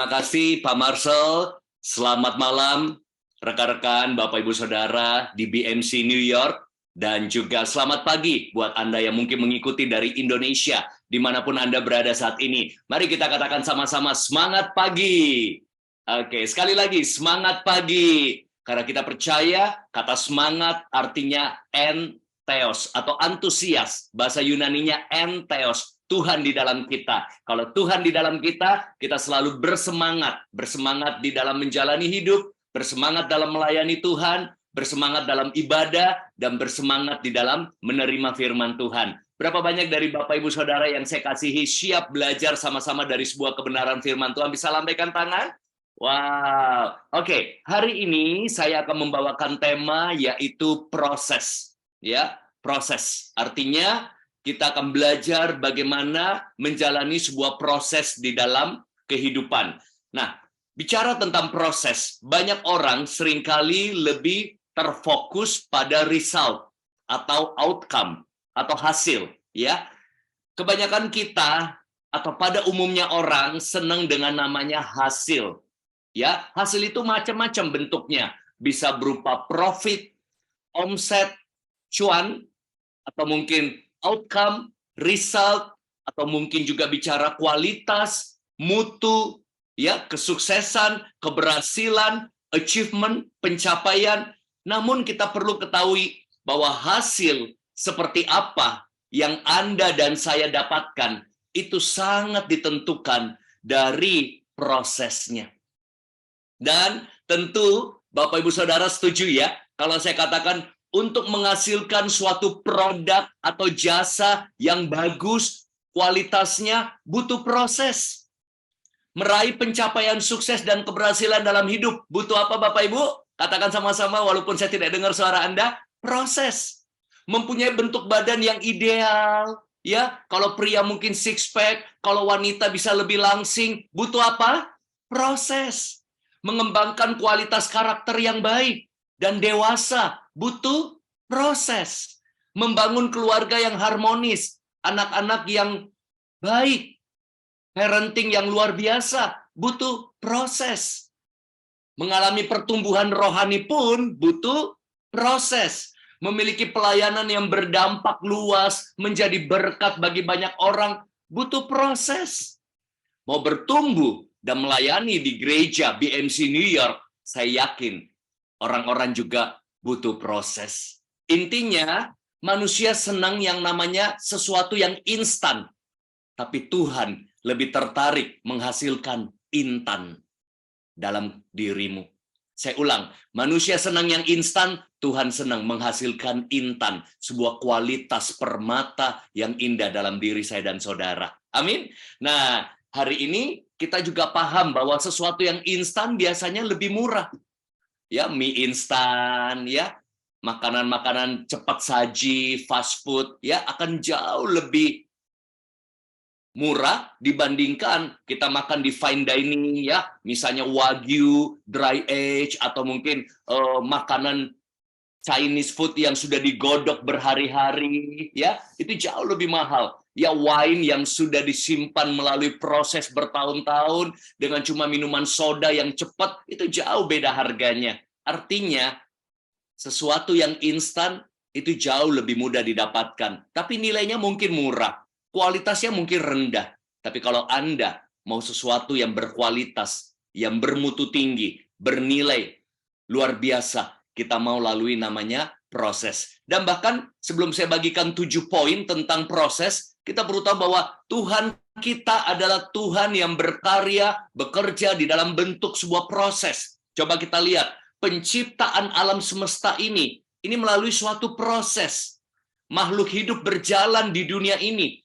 Terima kasih Pak Marcel. Selamat malam rekan-rekan, Bapak Ibu Saudara di BMC New York. Dan juga selamat pagi buat Anda yang mungkin mengikuti dari Indonesia, dimanapun Anda berada saat ini. Mari kita katakan sama-sama semangat pagi. Oke, sekali lagi semangat pagi. Karena kita percaya kata semangat artinya entheos atau antusias. Bahasa Yunaninya entheos. Tuhan di dalam kita. Kalau Tuhan di dalam kita, kita selalu bersemangat. Bersemangat di dalam menjalani hidup, bersemangat dalam melayani Tuhan, bersemangat dalam ibadah, dan bersemangat di dalam menerima firman Tuhan. Berapa banyak dari Bapak Ibu Saudara yang saya kasihi siap belajar sama-sama dari sebuah kebenaran firman Tuhan? Bisa lambaikan tangan? Wow. Oke, hari ini saya akan membawakan tema yaitu proses. Ya, proses. Artinya kita akan belajar bagaimana menjalani sebuah proses di dalam kehidupan. Nah, bicara tentang proses, banyak orang seringkali lebih terfokus pada result atau outcome atau hasil, ya. Kebanyakan kita atau pada umumnya orang senang dengan namanya hasil. Ya, hasil itu macam-macam bentuknya. Bisa berupa profit, omset, cuan, atau mungkin outcome, result, atau mungkin juga bicara kualitas, mutu, ya, kesuksesan, keberhasilan, achievement, pencapaian. Namun kita perlu ketahui bahwa hasil seperti apa yang Anda dan saya dapatkan itu sangat ditentukan dari prosesnya. Dan tentu Bapak Ibu Saudara setuju ya, kalau saya katakan untuk menghasilkan suatu produk atau jasa yang bagus, kualitasnya butuh proses. Meraih pencapaian sukses dan keberhasilan dalam hidup butuh apa Bapak Ibu? Katakan sama-sama walaupun saya tidak dengar suara Anda, proses. Mempunyai bentuk badan yang ideal, ya. Kalau pria mungkin six pack, kalau wanita bisa lebih langsing, butuh apa? Proses. Mengembangkan kualitas karakter yang baik dan dewasa, butuh proses. Membangun keluarga yang harmonis, anak-anak yang baik, parenting yang luar biasa, butuh proses. Mengalami pertumbuhan rohani pun butuh proses. Memiliki pelayanan yang berdampak luas, menjadi berkat bagi banyak orang, butuh proses. Mau bertumbuh dan melayani di gereja BMC New York, saya yakin orang-orang juga butuh proses. Intinya, manusia senang yang namanya sesuatu yang instan. Tapi Tuhan lebih tertarik menghasilkan intan dalam dirimu. Saya ulang, manusia senang yang instan, Tuhan senang menghasilkan intan. Sebuah kualitas permata yang indah dalam diri saya dan saudara. Amin. Nah, hari ini kita juga paham bahwa sesuatu yang instan biasanya lebih murah. Ya, mie instan, ya, makanan-makanan cepat saji, fast food, ya, akan jauh lebih murah dibandingkan kita makan di fine dining, ya, misalnya wagyu, dry age, atau mungkin makanan Chinese food yang sudah digodok berhari-hari, ya, itu jauh lebih mahal. Ya, wine yang sudah disimpan melalui proses bertahun-tahun dengan cuma minuman soda yang cepat, itu jauh beda harganya. Artinya, sesuatu yang instan itu jauh lebih mudah didapatkan. Tapi nilainya mungkin murah, kualitasnya mungkin rendah. Tapi kalau Anda mau sesuatu yang berkualitas, yang bermutu tinggi, bernilai luar biasa, kita mau lalui namanya proses. Dan bahkan sebelum saya bagikan 7 poin tentang proses, kita perlu tahu bahwa Tuhan kita adalah Tuhan yang berkarya, bekerja di dalam bentuk sebuah proses. Coba kita lihat, penciptaan alam semesta ini melalui suatu proses. Makhluk hidup berjalan di dunia ini,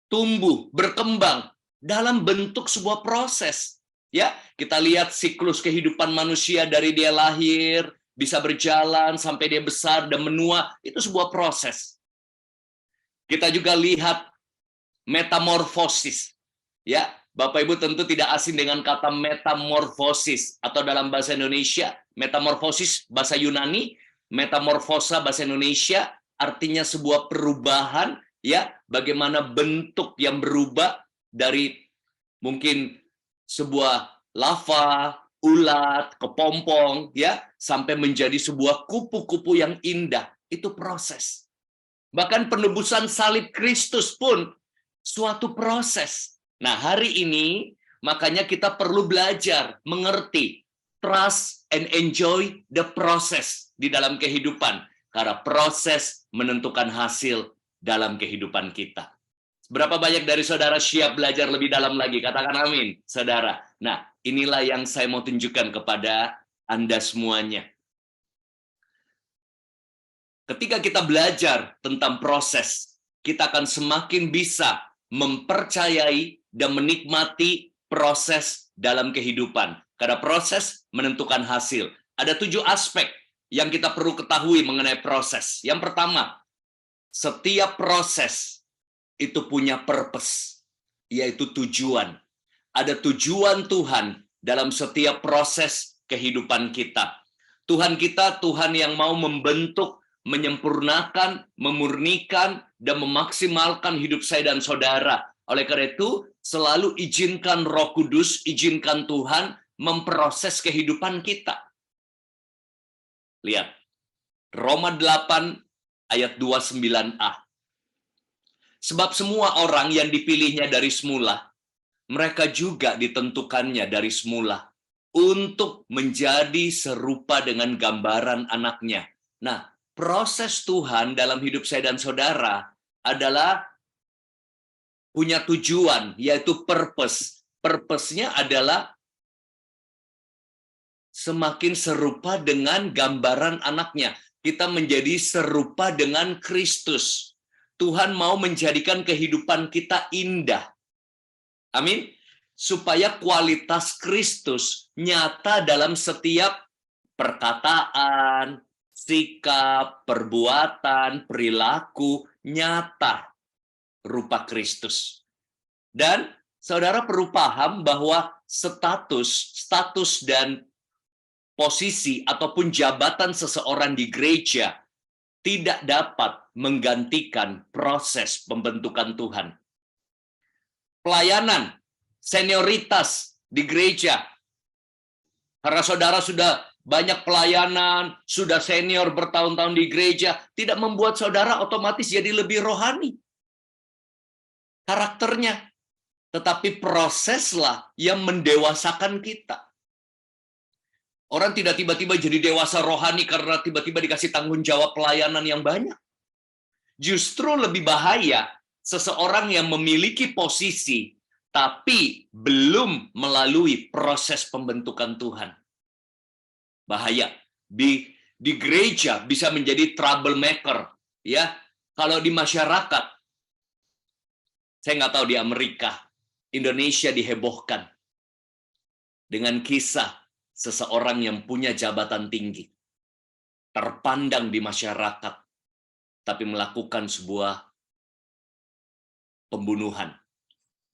tumbuh, berkembang dalam bentuk sebuah proses. Ya, kita lihat siklus kehidupan manusia dari dia lahir, bisa berjalan sampai dia besar dan menua, itu sebuah proses. Kita juga lihat metamorfosis. Ya, Bapak Ibu tentu tidak asing dengan kata metamorfosis atau dalam bahasa Indonesia, metamorfosis bahasa Yunani, metamorfosa bahasa Indonesia artinya sebuah perubahan, ya, bagaimana bentuk yang berubah dari mungkin sebuah lava, ulat, kepompong, ya, sampai menjadi sebuah kupu-kupu yang indah. Itu proses. Bahkan penebusan salib Kristus pun suatu proses. Nah, hari ini makanya kita perlu belajar, mengerti, trust and enjoy the process di dalam kehidupan. Karena proses menentukan hasil dalam kehidupan kita. Berapa banyak dari saudara siap belajar lebih dalam lagi? Katakan amin, saudara. Nah, inilah yang saya mau tunjukkan kepada Anda semuanya. Ketika kita belajar tentang proses, kita akan semakin bisa mempercayai dan menikmati proses dalam kehidupan. Karena proses menentukan hasil. Ada 7 aspek yang kita perlu ketahui mengenai proses. Yang pertama, setiap proses itu punya purpose, yaitu tujuan. Ada tujuan Tuhan dalam setiap proses kehidupan kita. Tuhan kita, Tuhan yang mau membentuk, menyempurnakan, memurnikan, dan memaksimalkan hidup saya dan saudara. Oleh karena itu, selalu izinkan Roh Kudus, izinkan Tuhan memproses kehidupan kita. Lihat, Roma 8 ayat 29a. Sebab semua orang yang dipilihnya dari semula, mereka juga ditentukannya dari semula untuk menjadi serupa dengan gambaran anaknya. Nah, proses Tuhan dalam hidup saya dan saudara adalah punya tujuan, yaitu purpose. Purpose-nya adalah semakin serupa dengan gambaran anaknya. Kita menjadi serupa dengan Kristus. Tuhan mau menjadikan kehidupan kita indah. Amin. Supaya kualitas Kristus nyata dalam setiap perkataan, sikap, perbuatan, perilaku, nyata rupa Kristus. Dan saudara perlu paham bahwa status dan posisi ataupun jabatan seseorang di gereja tidak dapat menggantikan proses pembentukan Tuhan. Pelayanan, senioritas di gereja. Karena saudara sudah banyak pelayanan, sudah senior bertahun-tahun di gereja, tidak membuat saudara otomatis jadi lebih rohani. Karakternya. Tetapi proseslah yang mendewasakan kita. Orang tidak tiba-tiba jadi dewasa rohani karena tiba-tiba dikasih tanggung jawab pelayanan yang banyak. Justru lebih bahaya seseorang yang memiliki posisi tapi belum melalui proses pembentukan Tuhan. Bahaya. Di gereja bisa menjadi troublemaker, ya. Kalau di masyarakat, saya nggak tahu di Amerika, Indonesia dihebohkan dengan kisah seseorang yang punya jabatan tinggi, terpandang di masyarakat, tapi melakukan sebuah pembunuhan.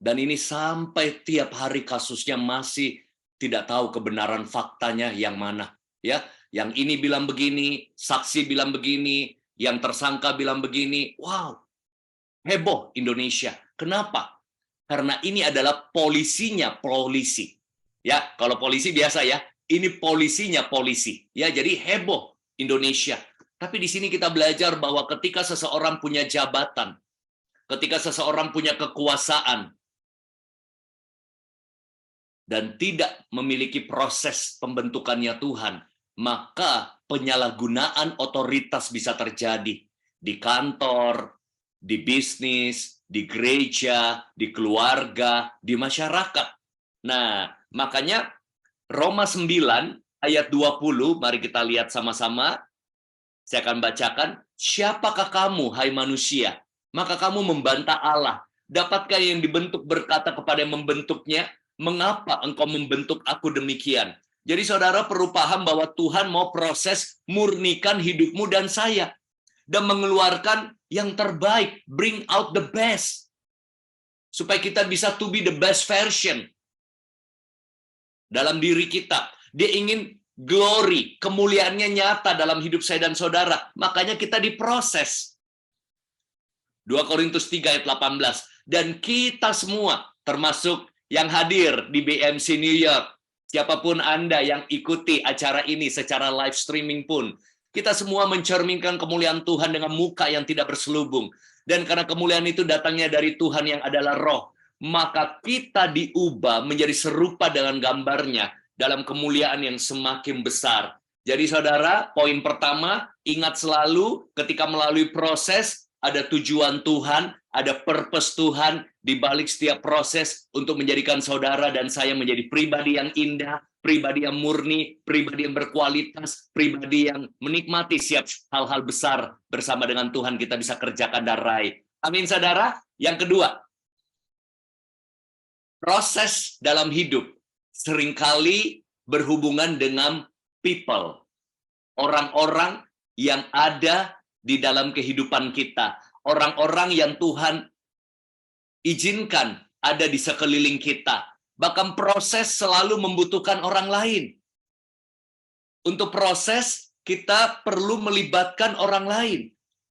Dan ini sampai tiap hari kasusnya masih tidak tahu kebenaran faktanya yang mana. Ya, yang ini bilang begini, saksi bilang begini, yang tersangka bilang begini. Wow, heboh Indonesia. Kenapa? Karena ini adalah polisinya polisi. Ya, kalau polisi biasa ya, ini polisinya polisi. Ya, jadi heboh Indonesia. Tapi di sini kita belajar bahwa ketika seseorang punya jabatan, ketika seseorang punya kekuasaan, dan tidak memiliki proses pembentukannya Tuhan, maka penyalahgunaan otoritas bisa terjadi di kantor, di bisnis, di gereja, di keluarga, di masyarakat. Nah, makanya Roma 9 ayat 20, mari kita lihat sama-sama. Saya akan bacakan, siapakah kamu, hai manusia? Maka kamu membantah Allah. Dapatkah yang dibentuk berkata kepada yang membentuknya, mengapa engkau membentuk aku demikian? Jadi saudara perlu paham bahwa Tuhan mau proses murnikan hidupmu dan saya. Dan mengeluarkan yang terbaik, bring out the best. Supaya kita bisa to be the best version dalam diri kita. Dia ingin glory, kemuliaannya nyata dalam hidup saya dan saudara. Makanya kita diproses. 2 Korintus 3 ayat 18. Dan kita semua, termasuk yang hadir di BMC New York, siapapun Anda yang ikuti acara ini secara live streaming pun, kita semua mencerminkan kemuliaan Tuhan dengan muka yang tidak berselubung. Dan karena kemuliaan itu datangnya dari Tuhan yang adalah roh, maka kita diubah menjadi serupa dengan gambarnya dalam kemuliaan yang semakin besar. Jadi saudara, poin pertama, ingat selalu ketika melalui proses, ada tujuan Tuhan, ada purpose Tuhan di balik setiap proses untuk menjadikan saudara dan saya menjadi pribadi yang indah, pribadi yang murni, pribadi yang berkualitas, pribadi yang menikmati setiap hal-hal besar bersama dengan Tuhan kita bisa kerjakan dan raih. Amin saudara. Yang kedua, proses dalam hidup seringkali berhubungan dengan people, orang-orang yang ada di dalam kehidupan kita, orang-orang yang Tuhan izinkan ada di sekeliling kita. Bahkan proses selalu membutuhkan orang lain. Untuk proses, kita perlu melibatkan orang lain.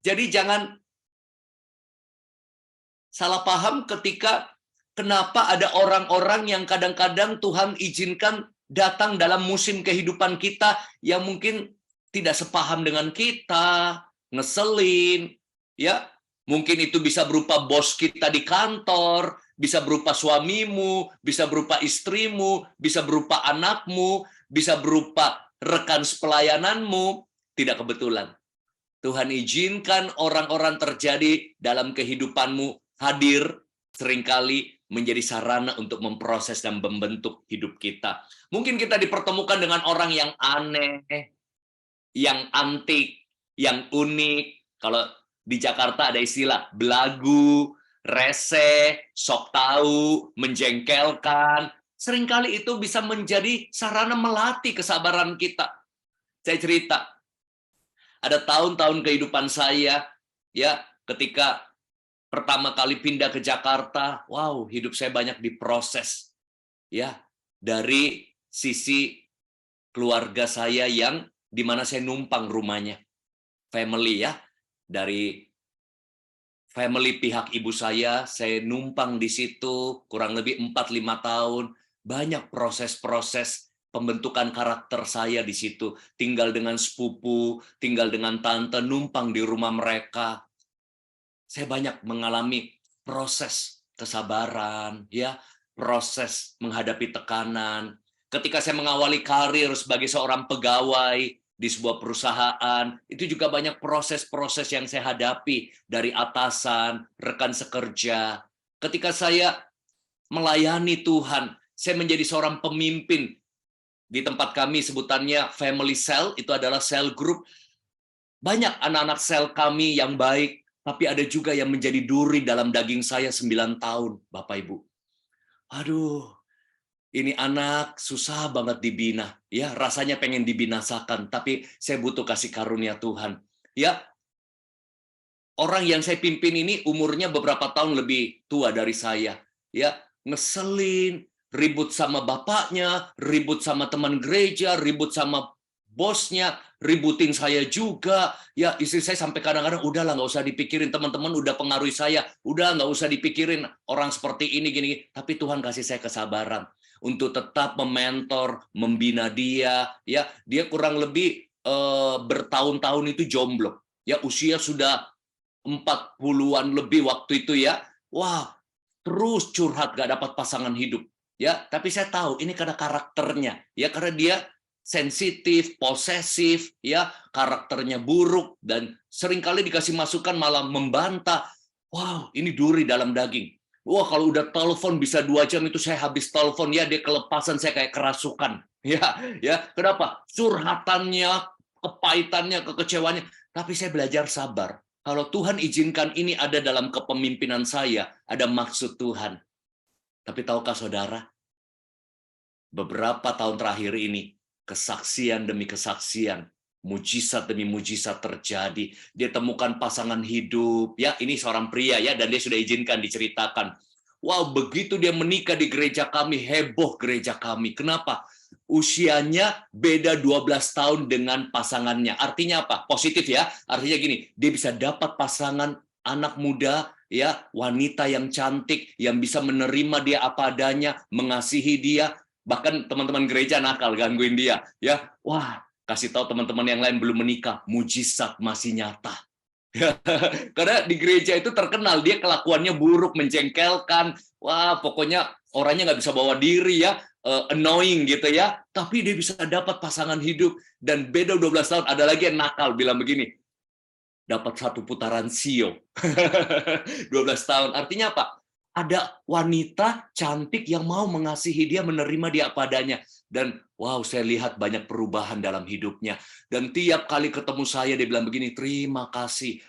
Jadi jangan salah paham ketika kenapa ada orang-orang yang kadang-kadang Tuhan izinkan datang dalam musim kehidupan kita yang mungkin tidak sepaham dengan kita, ngeselin, ya. Mungkin itu bisa berupa bos kita di kantor, bisa berupa suamimu, bisa berupa istrimu, bisa berupa anakmu, bisa berupa rekan sepelayananmu. Tidak kebetulan. Tuhan izinkan orang-orang terjadi dalam kehidupanmu, hadir seringkali menjadi sarana untuk memproses dan membentuk hidup kita. Mungkin kita dipertemukan dengan orang yang aneh, yang antik, yang unik. Kalau di Jakarta ada istilah belagu, rese, sok tahu, menjengkelkan. Seringkali itu bisa menjadi sarana melatih kesabaran kita. Saya cerita, ada tahun-tahun kehidupan saya, ya, ketika pertama kali pindah ke Jakarta, wow, hidup saya banyak diproses, ya, dari sisi keluarga saya yang di mana saya numpang rumahnya, family ya, dari family pihak ibu saya numpang di situ kurang lebih 4-5 tahun, banyak proses-proses pembentukan karakter saya di situ, tinggal dengan sepupu, tinggal dengan tante, numpang di rumah mereka. Saya banyak mengalami proses kesabaran, ya, proses menghadapi tekanan. Ketika saya mengawali karir sebagai seorang pegawai di sebuah perusahaan, itu juga banyak proses-proses yang saya hadapi dari atasan, rekan sekerja. Ketika saya melayani Tuhan, saya menjadi seorang pemimpin. Di tempat kami sebutannya family cell, itu adalah cell group. Banyak anak-anak sel kami yang baik, tapi ada juga yang menjadi duri dalam daging saya 9 tahun, Bapak Ibu. Aduh, ini anak susah banget dibina. Ya, rasanya pengen dibinasakan, tapi saya butuh kasih karunia Tuhan. Ya, orang yang saya pimpin ini umurnya beberapa tahun lebih tua dari saya. Ya, ngeselin, ribut sama bapaknya, ribut sama teman gereja, ribut sama bosnya, ributin saya juga. Ya, istri saya sampai kadang-kadang, udahlah nggak usah dipikirin, teman-teman udah pengaruhi saya, udah nggak usah dipikirin orang seperti ini gini. Tapi Tuhan kasih saya kesabaran untuk tetap mementor, membina dia. Ya, dia kurang lebih bertahun-tahun itu jomblo. Ya, usia sudah 40-an lebih waktu itu ya. Wah, terus curhat gak dapat pasangan hidup. Ya, tapi saya tahu ini karena karakternya. Ya, karena dia sensitif, posesif, ya, karakternya buruk dan seringkali dikasih masukan malah membantah. Wow, ini duri dalam daging. Wah, kalau udah telepon bisa 2 jam itu saya habis telepon, ya, dia kelepasan, saya kayak kerasukan. Ya, kenapa? Curhatannya, kepahitannya, kekecewaannya. Tapi saya belajar sabar. Kalau Tuhan izinkan ini ada dalam kepemimpinan saya, ada maksud Tuhan. Tapi tahukah saudara, beberapa tahun terakhir ini, kesaksian demi kesaksian, mujizat demi mujizat terjadi. Dia temukan pasangan hidup, ya, ini seorang pria ya, dan dia sudah izinkan diceritakan. Wow, begitu dia menikah di gereja kami, heboh gereja kami. Kenapa? Usianya beda 12 tahun dengan pasangannya. Artinya apa? Positif ya. Artinya gini, dia bisa dapat pasangan anak muda, ya, wanita yang cantik, yang bisa menerima dia apa adanya, mengasihi dia. Bahkan teman-teman gereja nakal gangguin dia, ya. Wah, kasih tahu teman-teman yang lain belum menikah, mujizat masih nyata. Karena di gereja itu terkenal dia kelakuannya buruk, menjengkelkan. Wah, pokoknya orangnya nggak bisa bawa diri, ya, annoying gitu ya. Tapi dia bisa dapat pasangan hidup. Dan beda 12 tahun, ada lagi yang nakal bilang begini, dapat satu putaran sio. 12 tahun. Artinya apa? Ada wanita cantik yang mau mengasihi dia, menerima dia apa adanya. Dan wow, saya lihat banyak perubahan dalam hidupnya. Dan tiap kali ketemu saya, dia bilang begini, terima kasih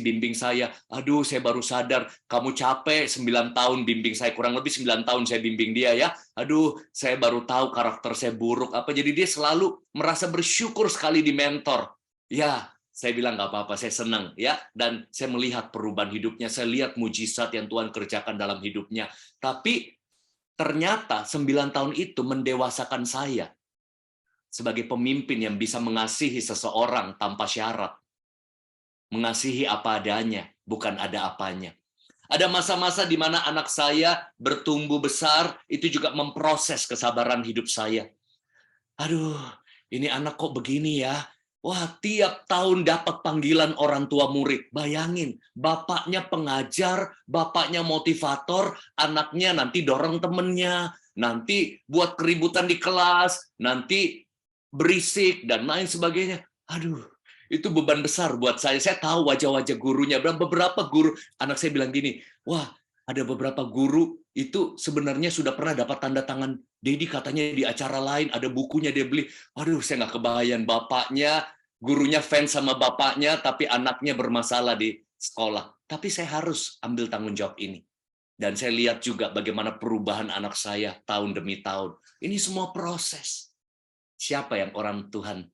bimbing saya. Aduh, saya baru sadar, kamu capek 9 tahun bimbing saya, kurang lebih 9 tahun saya bimbing dia, ya. Aduh, saya baru tahu karakter saya buruk apa. Jadi dia selalu merasa bersyukur sekali di mentor. Ya, saya bilang nggak apa-apa, saya senang, ya, dan saya melihat perubahan hidupnya, saya lihat mujizat yang Tuhan kerjakan dalam hidupnya. Tapi ternyata 9 tahun itu mendewasakan saya sebagai pemimpin yang bisa mengasihi seseorang tanpa syarat. Mengasihi apa adanya, bukan ada apanya. Ada masa-masa di mana anak saya bertumbuh besar, itu juga memproses kesabaran hidup saya. Aduh, ini anak kok begini ya? Wah, tiap tahun dapat panggilan orang tua murid. Bayangin, bapaknya pengajar, bapaknya motivator, anaknya nanti dorong temennya, nanti buat keributan di kelas, nanti berisik, dan lain sebagainya. Aduh, itu beban besar buat saya. Saya tahu wajah-wajah gurunya. Beberapa guru, anak saya bilang gini, wah, ada beberapa guru itu sebenarnya sudah pernah dapat tanda tangan Dedi, katanya di acara lain, ada bukunya dia beli. Aduh, saya nggak kebayang, bapaknya, gurunya fans sama bapaknya, tapi anaknya bermasalah di sekolah. Tapi saya harus ambil tanggung jawab ini. Dan saya lihat juga bagaimana perubahan anak saya tahun demi tahun. Ini semua proses. Siapa yang orang Tuhan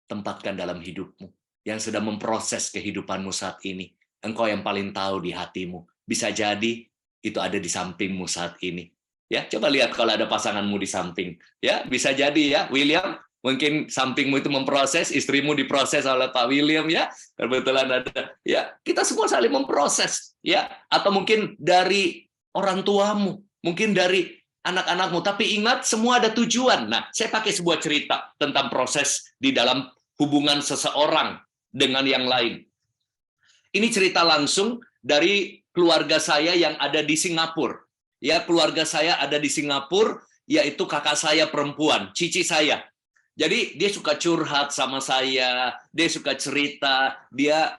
tempatkan dalam hidupmu, yang sedang memproses kehidupanmu saat ini? Engkau yang paling tahu di hatimu. Bisa jadi itu ada di sampingmu saat ini. Ya, coba lihat kalau ada pasanganmu di samping. Ya, bisa jadi ya, William, mungkin sampingmu itu memproses, istrimu diproses oleh Pak William, ya. Kebetulan ada. Ya, kita semua saling memproses, ya. Atau mungkin dari orang tuamu, mungkin dari anak-anakmu, tapi ingat semua ada tujuan. Nah, saya pakai sebuah cerita tentang proses di dalam hubungan seseorang dengan yang lain. Ini cerita langsung dari keluarga saya yang ada di Singapura. Ya, keluarga saya ada di Singapura, yaitu kakak saya perempuan, cici saya. Jadi dia suka curhat sama saya, dia suka cerita, dia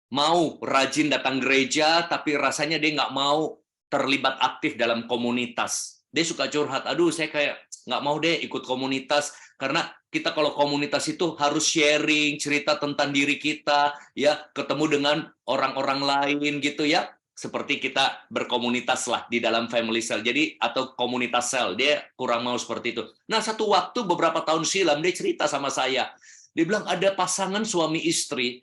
mau rajin datang gereja, tapi rasanya dia nggak mau terlibat aktif dalam komunitas. Dia suka curhat, aduh saya kayak nggak mau deh ikut komunitas, karena kita kalau komunitas itu harus sharing, cerita tentang diri kita, ya, ketemu dengan orang-orang lain gitu ya. Seperti kita berkomunitas lah di dalam family cell. Jadi atau komunitas sel, dia kurang mau seperti itu. Nah, satu waktu beberapa tahun silam dia cerita sama saya. Dia bilang ada pasangan suami istri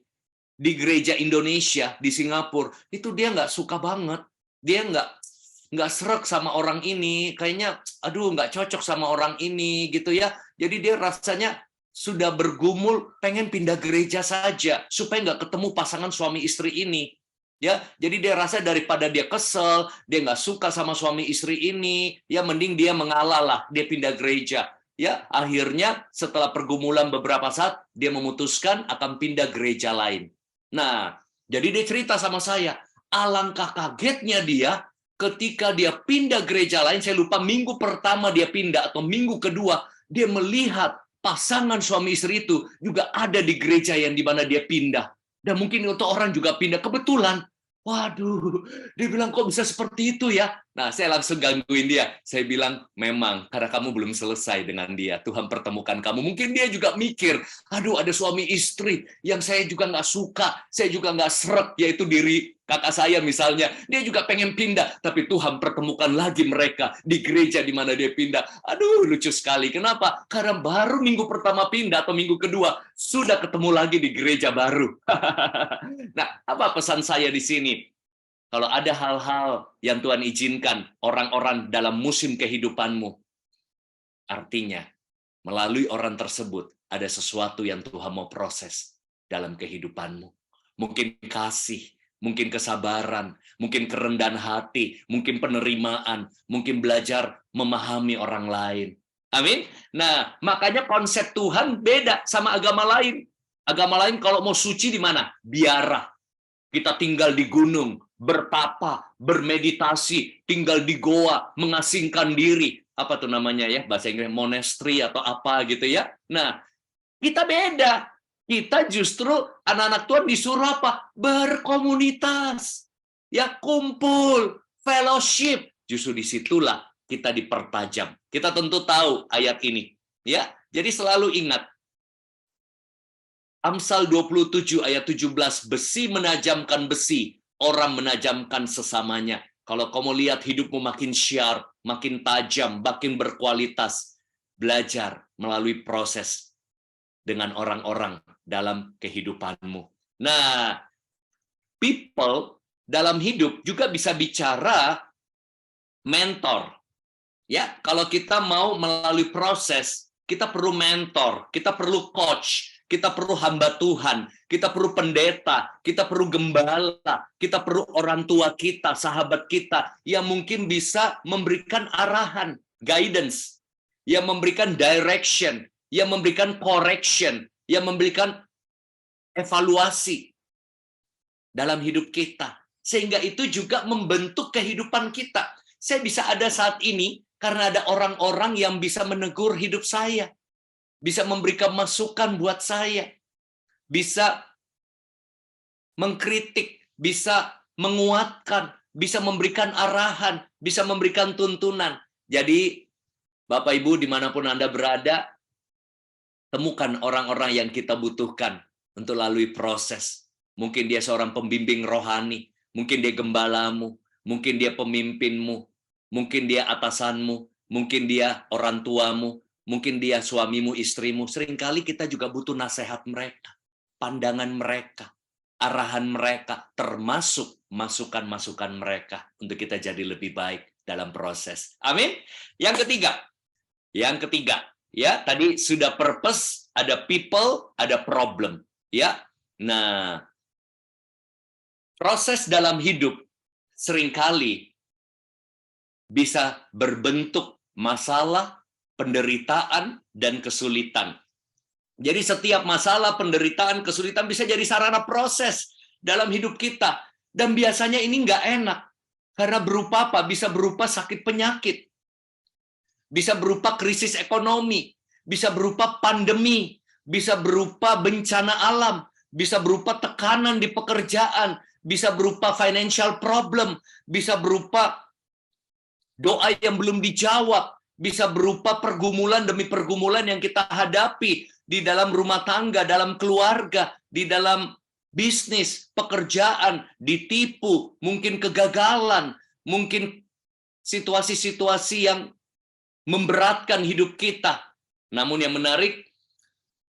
di gereja Indonesia di Singapura, itu dia nggak suka banget. Dia nggak srek sama orang ini, kayaknya aduh nggak cocok sama orang ini gitu ya. Jadi dia rasanya sudah bergumul pengen pindah gereja saja supaya nggak ketemu pasangan suami istri ini. Ya, jadi dia rasa daripada dia kesel, dia nggak suka sama suami istri ini, ya mending dia mengalah lah, dia pindah gereja. Ya, akhirnya setelah pergumulan beberapa saat, dia memutuskan akan pindah gereja lain. Nah, jadi dia cerita sama saya, alangkah kagetnya dia ketika dia pindah gereja lain, saya lupa minggu pertama dia pindah atau minggu kedua, dia melihat pasangan suami istri itu juga ada di gereja yang di mana dia pindah. Dan mungkin untuk orang juga pindah. Kebetulan, waduh, dia bilang kok bisa seperti itu ya? Nah, saya langsung gangguin dia. Saya bilang, memang, karena kamu belum selesai dengan dia. Tuhan pertemukan kamu. Mungkin dia juga mikir, aduh ada suami istri yang saya juga nggak suka, saya juga nggak seret, yaitu diri kakak saya misalnya. Dia juga pengen pindah, tapi Tuhan pertemukan lagi mereka di gereja di mana dia pindah. Aduh, lucu sekali. Kenapa? Karena baru minggu pertama pindah atau minggu kedua, sudah ketemu lagi di gereja baru. Nah, apa pesan saya di sini? Kalau ada hal-hal yang Tuhan izinkan orang-orang dalam musim kehidupanmu, artinya melalui orang tersebut ada sesuatu yang Tuhan mau proses dalam kehidupanmu. mungkin kasih, mungkin kesabaran, mungkin kerendahan hati, mungkin penerimaan, mungkin belajar memahami orang lain. Amin. Nah, makanya konsep Tuhan beda sama agama lain. Agama lain kalau mau suci di mana? Biara. Kita tinggal di gunung, bertapa, bermeditasi, tinggal di goa, mengasingkan diri. Apa tuh namanya ya? Bahasa Inggris monastery atau apa gitu ya. Nah, kita beda. Kita justru anak-anak Tuhan disuruh apa? Berkomunitas. Ya, kumpul, fellowship. Justru disitulah kita dipertajam. Kita tentu tahu ayat ini. Ya, jadi selalu ingat. Amsal 27 ayat 17, besi menajamkan besi, orang menajamkan sesamanya. Kalau kamu lihat hidupmu makin sharp, makin tajam, makin berkualitas, belajar melalui proses dengan orang-orang dalam kehidupanmu. Nah, people dalam hidup juga bisa bicara mentor. Ya, kalau kita mau melalui proses, kita perlu mentor, kita perlu coach, kita perlu hamba Tuhan, kita perlu pendeta, kita perlu gembala, kita perlu orang tua kita, sahabat kita yang mungkin bisa memberikan arahan, guidance, yang memberikan direction, yang memberikan correction, yang memberikan evaluasi dalam hidup kita. Sehingga itu juga membentuk kehidupan kita. Saya bisa ada saat ini karena ada orang-orang yang bisa menegur hidup saya. Bisa memberikan masukan buat saya. Bisa mengkritik, bisa menguatkan, bisa memberikan arahan, bisa memberikan tuntunan. Jadi, Bapak Ibu dimanapun Anda berada, temukan orang-orang yang kita butuhkan untuk lalui proses. Mungkin dia seorang pembimbing rohani, mungkin dia gembalamu, mungkin dia pemimpinmu, mungkin dia atasanmu, mungkin dia orang tuamu, mungkin dia suamimu, istrimu. Seringkali kita juga butuh nasihat mereka, pandangan mereka, arahan mereka, termasuk masukan-masukan mereka untuk kita jadi lebih baik dalam proses. Amin. Yang ketiga, ya tadi sudah purpose, ada people, ada problem. Ya, nah proses dalam hidup seringkali bisa berbentuk masalah, penderitaan, dan kesulitan. Jadi setiap masalah, penderitaan, kesulitan bisa jadi sarana proses dalam hidup kita. Dan biasanya ini nggak enak. Karena berupa apa? Bisa berupa sakit penyakit. Bisa berupa krisis ekonomi. Bisa berupa pandemi. Bisa berupa bencana alam. Bisa berupa tekanan di pekerjaan. Bisa berupa financial problem. Bisa berupa doa yang belum dijawab. Bisa berupa pergumulan demi pergumulan yang kita hadapi di dalam rumah tangga, dalam keluarga, di dalam bisnis, pekerjaan, ditipu, mungkin kegagalan, mungkin situasi-situasi yang memberatkan hidup kita. Namun yang menarik,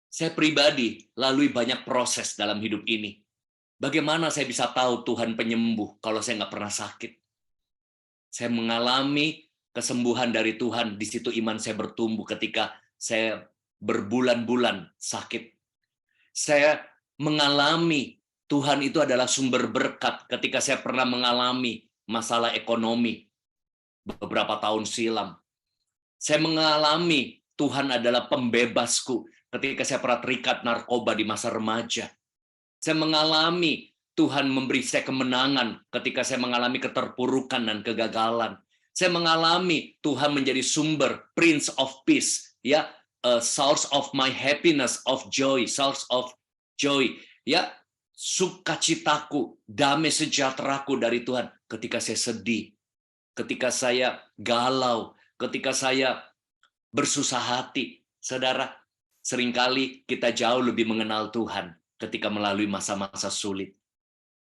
saya pribadi lalui banyak proses dalam hidup ini. Bagaimana saya bisa tahu Tuhan penyembuh kalau saya nggak pernah sakit? Saya mengalami kesembuhan dari Tuhan, di situ iman saya bertumbuh ketika saya berbulan-bulan sakit. Saya mengalami Tuhan itu adalah sumber berkat ketika saya pernah mengalami masalah ekonomi beberapa tahun silam. Saya mengalami Tuhan adalah pembebasku ketika saya pernah terikat narkoba di masa remaja. Saya mengalami Tuhan memberi saya kemenangan ketika saya mengalami keterpurukan dan kegagalan. Saya mengalami Tuhan menjadi sumber, Prince of Peace, ya, source of my happiness, of joy, source of joy, ya, sukacitaku, damai sejahteraku dari Tuhan ketika saya sedih, ketika saya galau, ketika saya bersusah hati. Saudara, seringkali kita jauh lebih mengenal Tuhan ketika melalui masa-masa sulit.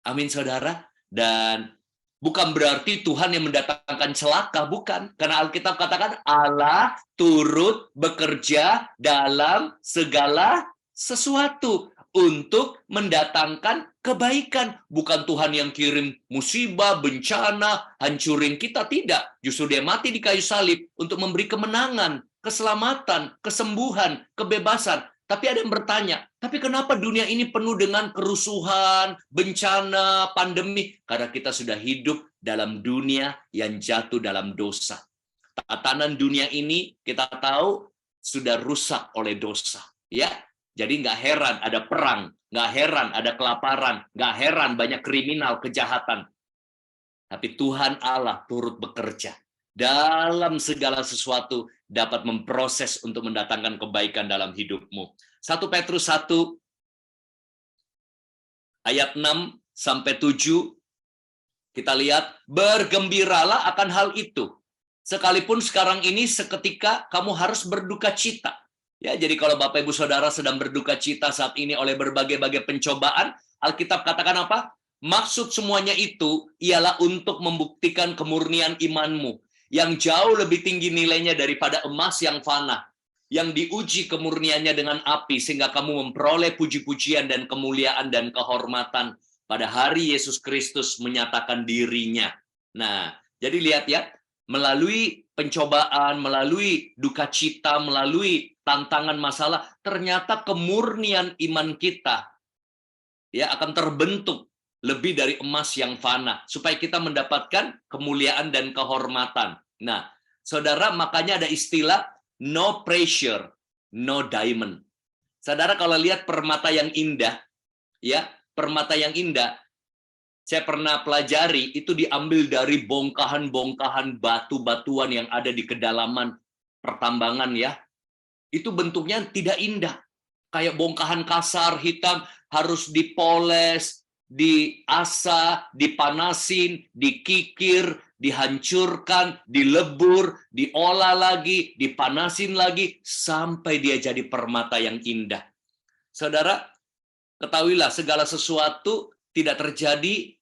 Amin, saudara. Dan bukan berarti Tuhan yang mendatangkan celaka, bukan. Karena Alkitab katakan Allah turut bekerja dalam segala sesuatu untuk mendatangkan kebaikan. Bukan Tuhan yang kirim musibah, bencana, hancurin kita, tidak. Justru dia mati di kayu salib untuk memberi kemenangan, keselamatan, kesembuhan, kebebasan. Tapi ada yang bertanya, tapi kenapa dunia ini penuh dengan kerusuhan, bencana, pandemi? Karena kita sudah hidup dalam dunia yang jatuh dalam dosa. Tatanan dunia ini kita tahu sudah rusak oleh dosa. Ya, jadi nggak heran ada perang, nggak heran ada kelaparan, nggak heran banyak kriminal, kejahatan. Tapi Tuhan Allah turut bekerja dalam segala sesuatu dapat memproses untuk mendatangkan kebaikan dalam hidupmu. 1 Petrus 1 ayat 6 sampai 7 kita lihat, bergembiralah akan hal itu. Sekalipun sekarang ini seketika kamu harus berduka cita. Ya, jadi kalau Bapak Ibu Saudara sedang berduka cita saat ini oleh berbagai-bagai pencobaan, Alkitab katakan apa? Maksud semuanya itu ialah untuk membuktikan kemurnian imanmu yang jauh lebih tinggi nilainya daripada emas yang fana, yang diuji kemurniannya dengan api sehingga kamu memperoleh puji-pujian dan kemuliaan dan kehormatan pada hari Yesus Kristus menyatakan dirinya. Nah, jadi lihat ya, melalui pencobaan, melalui duka cita, melalui tantangan masalah, ternyata kemurnian iman kita ya akan terbentuk lebih dari emas yang fana, supaya kita mendapatkan kemuliaan dan kehormatan. Nah, saudara, makanya ada istilah no pressure, no diamond. Saudara, kalau lihat permata yang indah, ya, permata yang indah, saya pernah pelajari, itu diambil dari bongkahan-bongkahan batu-batuan yang ada di kedalaman pertambangan ya. Itu bentuknya tidak indah. Kayak bongkahan kasar, hitam, harus dipoles, diasah, dipanasin, dikikir, dihancurkan, dilebur, diolah lagi, dipanasin lagi, sampai dia jadi permata yang indah. Saudara, ketahuilah segala sesuatu tidak terjadi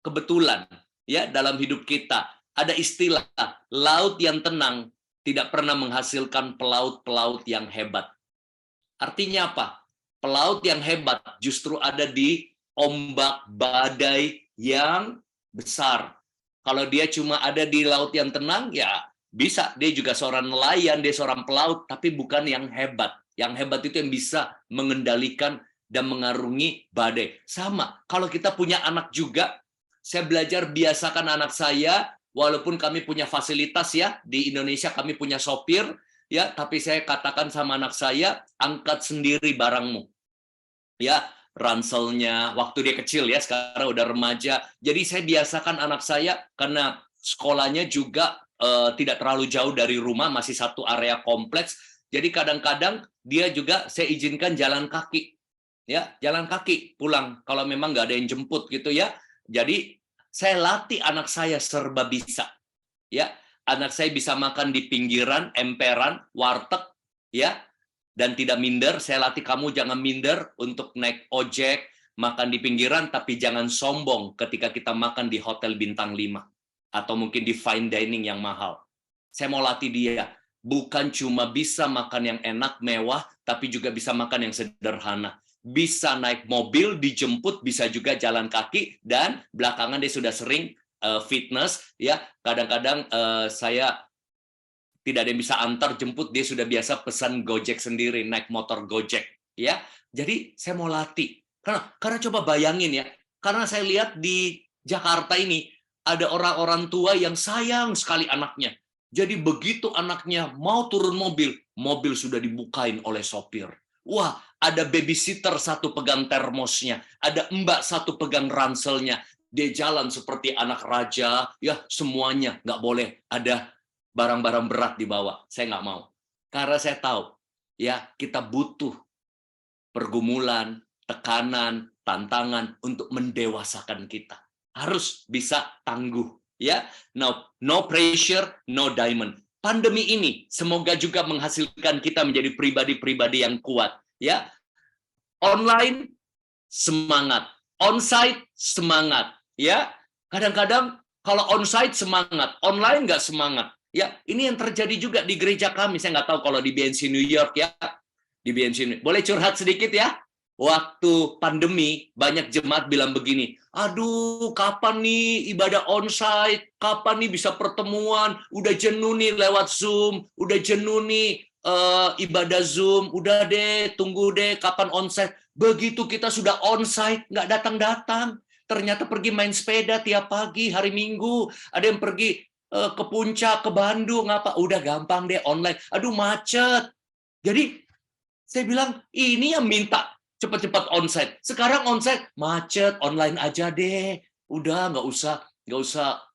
kebetulan ya dalam hidup kita. Ada istilah laut yang tenang tidak pernah menghasilkan pelaut-pelaut yang hebat. Artinya apa? Pelaut yang hebat justru ada di ombak badai yang besar. Kalau dia cuma ada di laut yang tenang, ya bisa. Dia juga seorang nelayan, dia seorang pelaut, tapi bukan yang hebat. Yang hebat itu yang bisa mengendalikan dan mengarungi badai. Sama, kalau kita punya anak juga, saya belajar biasakan anak saya, walaupun kami punya fasilitas ya, di Indonesia kami punya sopir, ya, tapi saya katakan sama anak saya, angkat sendiri barangmu. Ya, ranselnya, waktu dia kecil ya, sekarang udah remaja. Jadi saya biasakan anak saya, karena sekolahnya juga tidak terlalu jauh dari rumah, masih satu area kompleks. Jadi kadang-kadang dia juga saya izinkan jalan kaki. Ya, jalan kaki pulang, kalau memang nggak ada yang jemput gitu ya. Jadi saya latih anak saya serba bisa. Ya, anak saya bisa makan di pinggiran, emperan, warteg, ya, dan tidak minder. Saya latih kamu jangan minder untuk naik ojek, makan di pinggiran, tapi jangan sombong ketika kita makan di hotel bintang 5 atau mungkin di fine dining yang mahal. Saya mau latih dia, bukan cuma bisa makan yang enak, mewah, tapi juga bisa makan yang sederhana. Bisa naik mobil, dijemput, bisa juga jalan kaki, dan belakangan dia sudah sering fitness ya. Kadang-kadang saya tidak ada yang bisa antar jemput, dia sudah biasa pesan Gojek sendiri, naik motor Gojek ya. Jadi saya mau latih karena coba bayangin ya, karena saya lihat di Jakarta ini ada orang-orang tua yang sayang sekali anaknya. Jadi begitu anaknya mau turun mobil, mobil sudah dibukain oleh sopir. Wah, ada babysitter satu pegang termosnya, ada mbak satu pegang ranselnya. Dia jalan seperti anak raja, ya semuanya. Nggak boleh ada barang-barang berat dibawa. Saya nggak mau. Karena saya tahu, ya kita butuh pergumulan, tekanan, tantangan untuk mendewasakan kita. Harus bisa tangguh. Ya, no pressure, no diamond. Pandemi ini semoga juga menghasilkan kita menjadi pribadi-pribadi yang kuat. Ya, online semangat, onsite semangat. Ya, kadang-kadang kalau onsite semangat, online nggak semangat. Ya, ini yang terjadi juga di gereja kami. Saya nggak tahu kalau di BNC New York ya. Di BNC, boleh curhat sedikit ya? Waktu pandemi, banyak jemaat bilang begini, aduh, kapan nih ibadah onsite? Kapan nih bisa pertemuan? Udah jenuh nih lewat Zoom, udah jenuh nih ibadah Zoom, udah deh, tunggu deh kapan onsite. Begitu kita sudah onsite, nggak datang-datang. Ternyata pergi main sepeda tiap pagi, hari Minggu. Ada yang pergi ke puncak, ke Bandung, apa? Udah gampang deh online. Aduh macet. Jadi saya bilang, ini yang minta cepat-cepat onsite. Sekarang onsite, macet, online aja deh. Udah, nggak usah.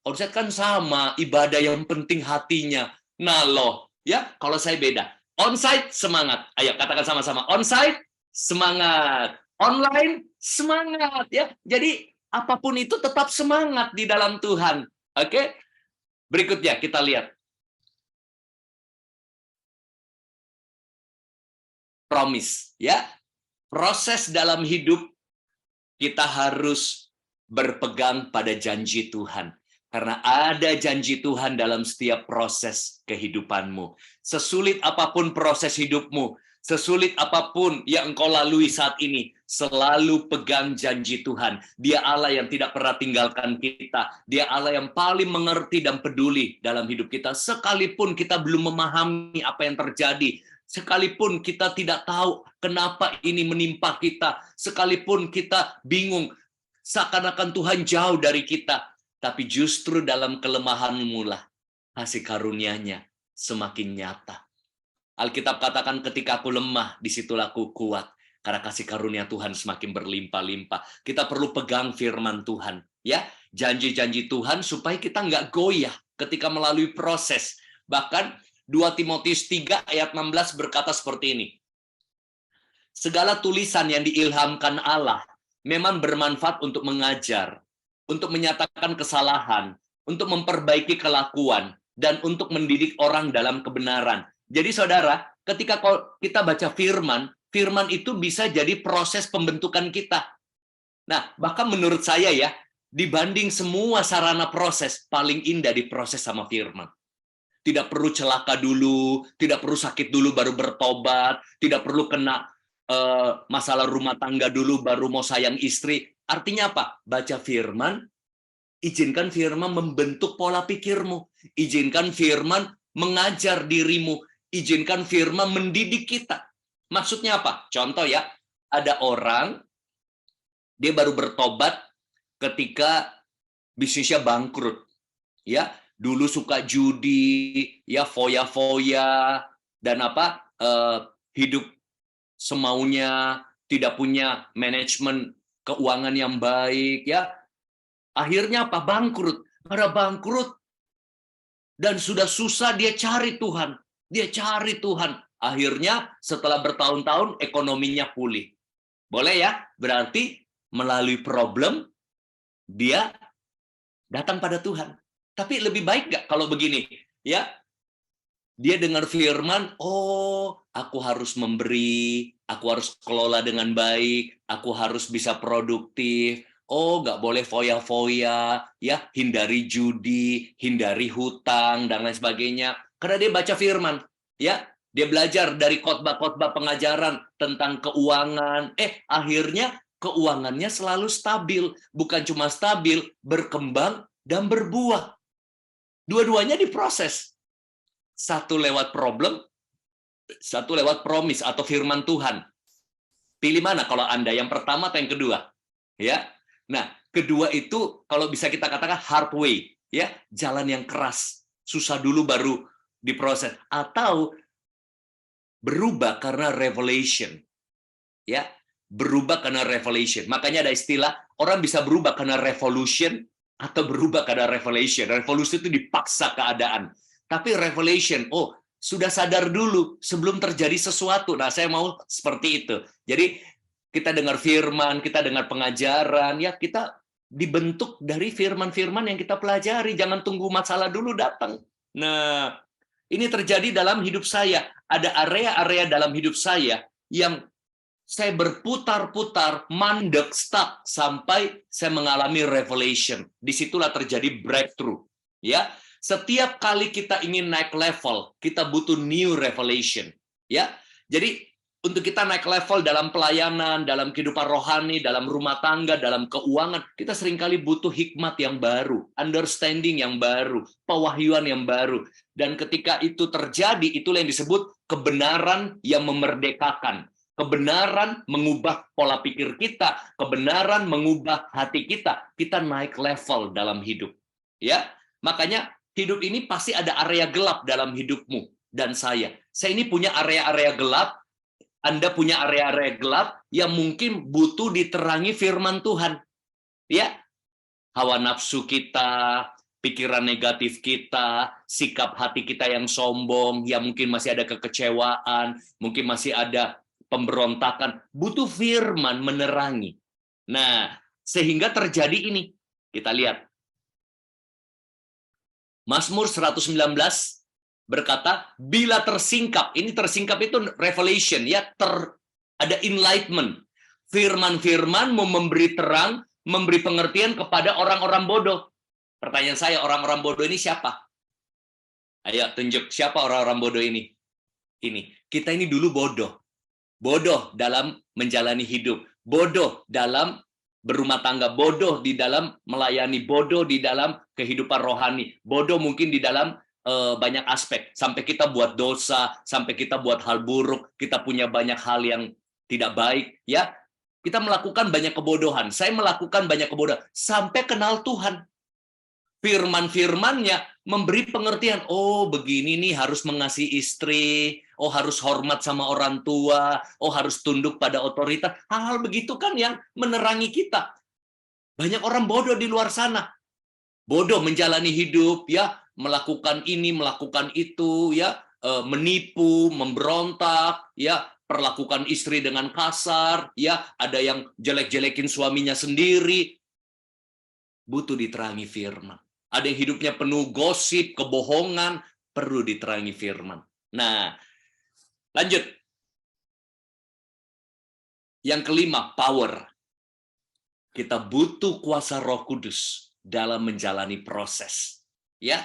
Onsite kan sama, ibadah yang penting hatinya. Nah loh, ya kalau saya beda. Onsite, semangat. Ayo, katakan sama-sama. Onsite, semangat. Online, semangat. Ya, jadi apapun itu tetap semangat di dalam Tuhan. Oke? Berikutnya, kita lihat. Promise, ya. Proses dalam hidup kita harus berpegang pada janji Tuhan. Karena ada janji Tuhan dalam setiap proses kehidupanmu. Sesulit apapun proses hidupmu, sesulit apapun yang engkau lalui saat ini, selalu pegang janji Tuhan. Dia Allah yang tidak pernah tinggalkan kita. Dia Allah yang paling mengerti dan peduli dalam hidup kita. Sekalipun kita belum memahami apa yang terjadi, sekalipun kita tidak tahu kenapa ini menimpa kita, sekalipun kita bingung, seakan-akan Tuhan jauh dari kita, tapi justru dalam kelemahanmu lah kasih karunia-Nya semakin nyata. Alkitab katakan ketika aku lemah, disitulah aku kuat. Karena kasih karunia Tuhan semakin berlimpah-limpah. Kita perlu pegang firman Tuhan, ya, janji-janji Tuhan supaya kita nggak goyah ketika melalui proses. Bahkan 2 Timotius 3 ayat 16 berkata seperti ini. Segala tulisan yang diilhamkan Allah memang bermanfaat untuk mengajar, untuk menyatakan kesalahan, untuk memperbaiki kelakuan, dan untuk mendidik orang dalam kebenaran. Jadi saudara, ketika kita baca firman, firman itu bisa jadi proses pembentukan kita. Nah, bahkan menurut saya ya, dibanding semua sarana proses, paling indah diproses sama firman. Tidak perlu celaka dulu, tidak perlu sakit dulu baru bertobat, tidak perlu kena masalah rumah tangga dulu baru mau sayang istri. Artinya apa? Baca firman, izinkan firman membentuk pola pikirmu, izinkan firman mengajar dirimu, izinkan firman mendidik kita. Maksudnya apa? Contoh ya, ada orang, dia baru bertobat ketika bisnisnya bangkrut. Ya, dulu suka judi, ya foya-foya, dan hidup semaunya, tidak punya manajemen keuangan yang baik, ya. Akhirnya apa? Bangkrut. Karena bangkrut dan sudah susah dia cari Tuhan. Dia cari Tuhan. Akhirnya setelah bertahun-tahun ekonominya pulih. Boleh ya? Berarti melalui problem dia datang pada Tuhan. Tapi lebih baik nggak kalau begini? Ya, dia dengar firman, oh, aku harus memberi, aku harus kelola dengan baik, aku harus bisa produktif. Oh, nggak boleh foya-foya, ya, hindari judi, hindari hutang, dan lain sebagainya. Karena dia baca firman, ya, dia belajar dari khotbah-khotbah pengajaran tentang keuangan. Akhirnya keuangannya selalu stabil. Bukan cuma stabil, berkembang dan berbuah. Dua-duanya diproses. Satu lewat problem, satu lewat promise atau firman Tuhan. Pilih mana kalau Anda? Yang pertama atau yang kedua? Ya. Nah, kedua itu kalau bisa kita katakan hard way, ya, jalan yang keras. Susah dulu baru diproses, atau berubah karena revelation. Ya, berubah karena revelation. Makanya ada istilah orang bisa berubah karena revolution atau berubah karena revelation. Revolution itu dipaksa keadaan. Tapi revelation, oh, sudah sadar dulu sebelum terjadi sesuatu. Nah, saya mau seperti itu. Jadi kita dengar firman, kita dengar pengajaran, ya, kita dibentuk dari firman-firman yang kita pelajari. Jangan tunggu masalah dulu datang. Nah, ini terjadi dalam hidup saya. Ada area-area dalam hidup saya yang saya berputar-putar, mandek, stuck, sampai saya mengalami revelation. Disitulah terjadi breakthrough. Ya, setiap kali kita ingin naik level, kita butuh new revelation. Ya, jadi Untuk kita naik level dalam pelayanan, dalam kehidupan rohani, dalam rumah tangga, dalam keuangan, kita seringkali butuh hikmat yang baru, understanding yang baru, pewahyuan yang baru. Dan ketika itu terjadi, itulah yang disebut kebenaran yang memerdekakan. Kebenaran mengubah pola pikir kita, kebenaran mengubah hati kita. Kita naik level dalam hidup. Ya, makanya hidup ini pasti ada area gelap dalam hidupmu dan saya. Saya ini punya area-area gelap. Anda punya area-area gelap yang mungkin butuh diterangi firman Tuhan. Ya, hawa nafsu kita, pikiran negatif kita, sikap hati kita yang sombong, yang mungkin masih ada kekecewaan, mungkin masih ada pemberontakan, butuh firman menerangi. Nah, sehingga terjadi ini. Kita lihat. Mazmur 119 berkata, bila tersingkap, ini tersingkap itu revelation, ya, ada enlightenment. Firman-firman mau memberi terang, memberi pengertian kepada orang-orang bodoh. Pertanyaan saya, orang-orang bodoh ini siapa? Ayo tunjuk, siapa orang-orang bodoh ini? Ini, kita ini dulu bodoh. Bodoh dalam menjalani hidup. Bodoh dalam berumah tangga. Bodoh di dalam melayani. Bodoh di dalam kehidupan rohani. Bodoh mungkin di dalam banyak aspek, sampai kita buat dosa, sampai kita buat hal buruk, kita punya banyak hal yang tidak baik, ya. Kita melakukan banyak kebodohan. Saya melakukan banyak kebodohan sampai kenal Tuhan. Firman-firmannya memberi pengertian, oh begini nih harus mengasihi istri, oh harus hormat sama orang tua, oh harus tunduk pada otoritas. Hal-hal begitu kan yang menerangi kita. Banyak orang bodoh di luar sana. Bodoh menjalani hidup, ya, melakukan ini, melakukan itu, ya, menipu, memberontak, ya, perlakukan istri dengan kasar, ya, ada yang jelek-jelekin suaminya sendiri. Butuh diterangi firman. Ada yang hidupnya penuh gosip, kebohongan, perlu diterangi firman. Nah, lanjut. Yang kelima, power. Kita butuh kuasa Roh Kudus dalam menjalani proses. Ya.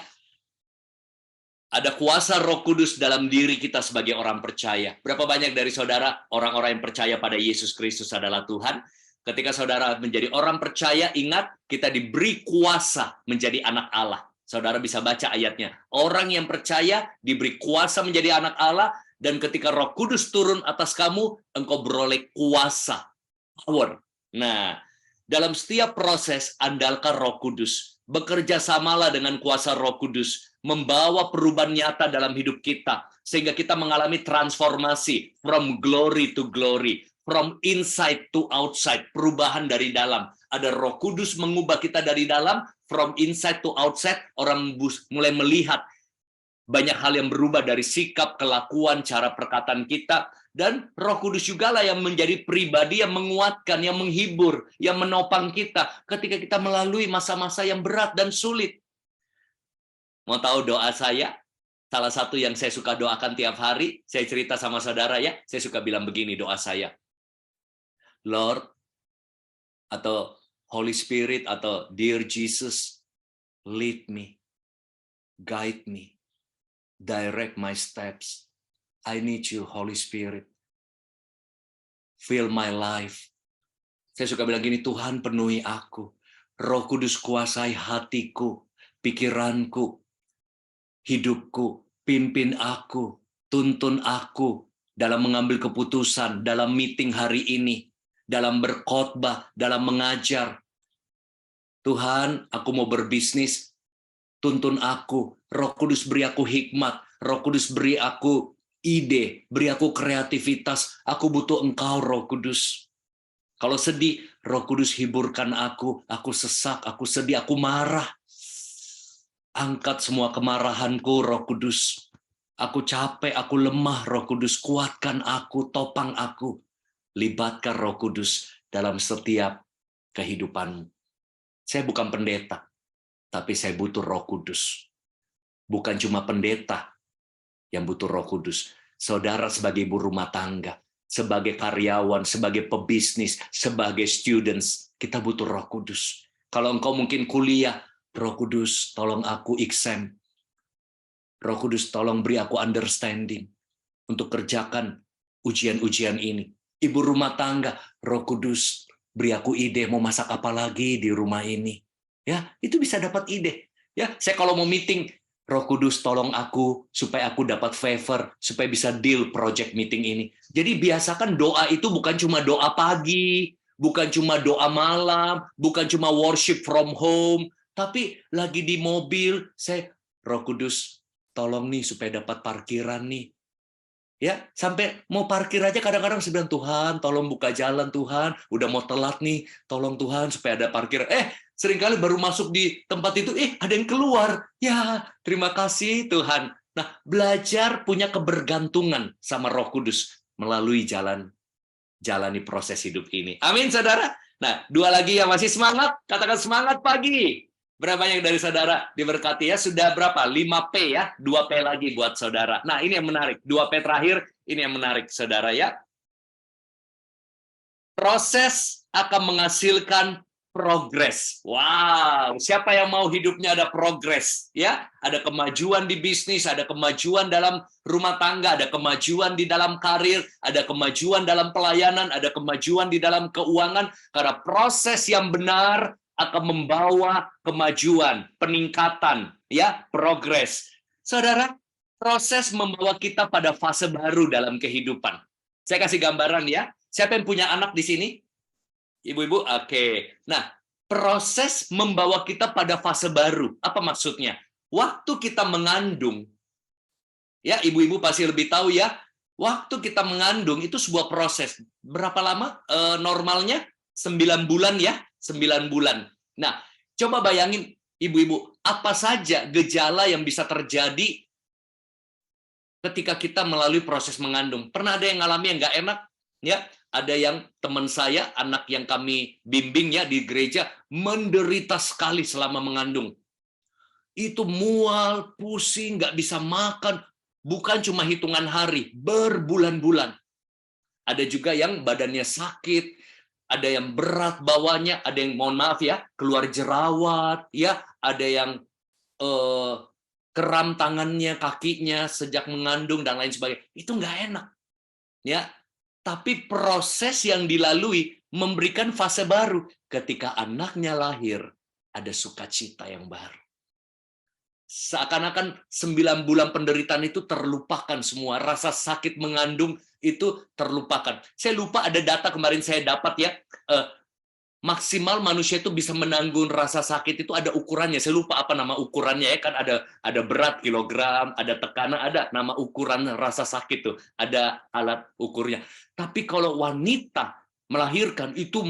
Ada kuasa Roh Kudus dalam diri kita sebagai orang percaya. Berapa banyak dari saudara orang-orang yang percaya pada Yesus Kristus adalah Tuhan? Ketika saudara menjadi orang percaya, ingat kita diberi kuasa menjadi anak Allah. Saudara bisa baca ayatnya. Orang yang percaya diberi kuasa menjadi anak Allah, dan ketika Roh Kudus turun atas kamu, engkau beroleh kuasa, power. Nah, dalam setiap proses, andalkan Roh Kudus. Bekerja samalah dengan kuasa Roh Kudus. Membawa perubahan nyata dalam hidup kita. Sehingga kita mengalami transformasi. From glory to glory. From inside to outside. Perubahan dari dalam. Ada Roh Kudus mengubah kita dari dalam. From inside to outside. Orang mulai melihat banyak hal yang berubah dari sikap, kelakuan, cara perkataan kita. Dan Roh Kudus juga lah yang menjadi pribadi yang menguatkan, yang menghibur, yang menopang kita ketika kita melalui masa-masa yang berat dan sulit. Mau tahu doa saya? Salah satu yang saya suka doakan tiap hari, saya cerita sama saudara ya, saya suka bilang begini doa saya. Lord, atau Holy Spirit, atau Dear Jesus, lead me, guide me, direct my steps. I need you, Holy Spirit. Fill my life. Saya suka bilang gini, Tuhan penuhi aku. Roh Kudus kuasai hatiku, pikiranku, hidupku. Pimpin aku, tuntun aku dalam mengambil keputusan, dalam meeting hari ini, dalam berkhotbah, dalam mengajar. Tuhan, aku mau berbisnis, tuntun aku. Roh Kudus beri aku hikmat. Roh Kudus beri aku ide, beri aku kreativitas. Aku butuh Engkau, Roh Kudus. Kalau sedih, Roh Kudus hiburkan aku sesak, aku sedih, aku marah. Angkat semua kemarahanku, Roh Kudus. Aku capek, aku lemah, Roh Kudus. Kuatkan aku, topang aku. Libatkan Roh Kudus dalam setiap kehidupanmu. Saya bukan pendeta, tapi saya butuh Roh Kudus. Bukan cuma pendeta yang butuh Roh Kudus. Saudara sebagai ibu rumah tangga, sebagai karyawan, sebagai pebisnis, sebagai students, kita butuh Roh Kudus. Kalau engkau mungkin kuliah, Roh Kudus tolong aku exam. Roh Kudus tolong beri aku understanding untuk kerjakan ujian-ujian ini. Ibu rumah tangga, Roh Kudus beri aku ide mau masak apa lagi di rumah ini. Ya, itu bisa dapat ide. Ya, saya kalau mau meeting, Roh Kudus tolong aku supaya aku dapat favor, supaya bisa deal project meeting ini. Jadi biasakan doa itu bukan cuma doa pagi, bukan cuma doa malam, bukan cuma worship from home, tapi lagi di mobil, saya, Roh Kudus tolong nih supaya dapat parkiran nih. Ya, sampai mau parkir aja kadang-kadang saya bilang, Tuhan, tolong buka jalan Tuhan, udah mau telat nih, tolong Tuhan supaya ada parkir. Seringkali baru masuk di tempat itu, ada yang keluar. Ya, terima kasih Tuhan. Nah, belajar punya kebergantungan sama Roh Kudus melalui jalani proses hidup ini. Amin, saudara. Nah, dua lagi yang masih semangat, katakan semangat pagi. Berapa banyak dari saudara diberkati ya? Sudah berapa? 5P ya? 2P lagi buat saudara. Nah, ini yang menarik. 2P terakhir, ini yang menarik, saudara ya. Proses akan menghasilkan progres. Wow, siapa yang mau hidupnya ada progres? Ya, ada kemajuan di bisnis, ada kemajuan dalam rumah tangga, ada kemajuan di dalam karir, ada kemajuan dalam pelayanan, ada kemajuan di dalam keuangan. Karena proses yang benar akan membawa kemajuan, peningkatan, ya, progres. Saudara, proses membawa kita pada fase baru dalam kehidupan. Saya kasih gambaran ya. Siapa yang punya anak di sini? Ibu-ibu? Oke. Nah, proses membawa kita pada fase baru. Apa maksudnya? Waktu kita mengandung, ya, ibu-ibu pasti lebih tahu ya, waktu kita mengandung itu sebuah proses. Berapa lama normalnya? 9 bulan ya, 9 bulan. Nah, coba bayangin ibu-ibu, apa saja gejala yang bisa terjadi ketika kita melalui proses mengandung. Pernah ada yang ngalami yang nggak enak? Ya, ada yang teman saya, anak yang kami bimbing ya di gereja, menderita sekali selama mengandung. Itu mual, pusing, nggak bisa makan, bukan cuma hitungan hari, berbulan-bulan. Ada juga yang badannya sakit, ada yang berat bawahnya, ada yang mohon maaf ya, keluar jerawat, ya, ada yang kram tangannya, kakinya sejak mengandung dan lain sebagainya. Itu nggak enak, ya. Tapi proses yang dilalui memberikan fase baru. Ketika anaknya lahir, ada sukacita yang baru. Seakan-akan 9 bulan penderitaan itu terlupakan semua. Rasa sakit mengandung itu terlupakan. Saya lupa ada data kemarin saya dapat ya. Maksimal manusia itu bisa menanggung rasa sakit itu ada ukurannya. Saya lupa apa nama ukurannya ya. Kan ada berat kilogram, ada tekanan, ada nama ukuran rasa sakit tuh. Ada alat ukurnya. Tapi kalau wanita melahirkan itu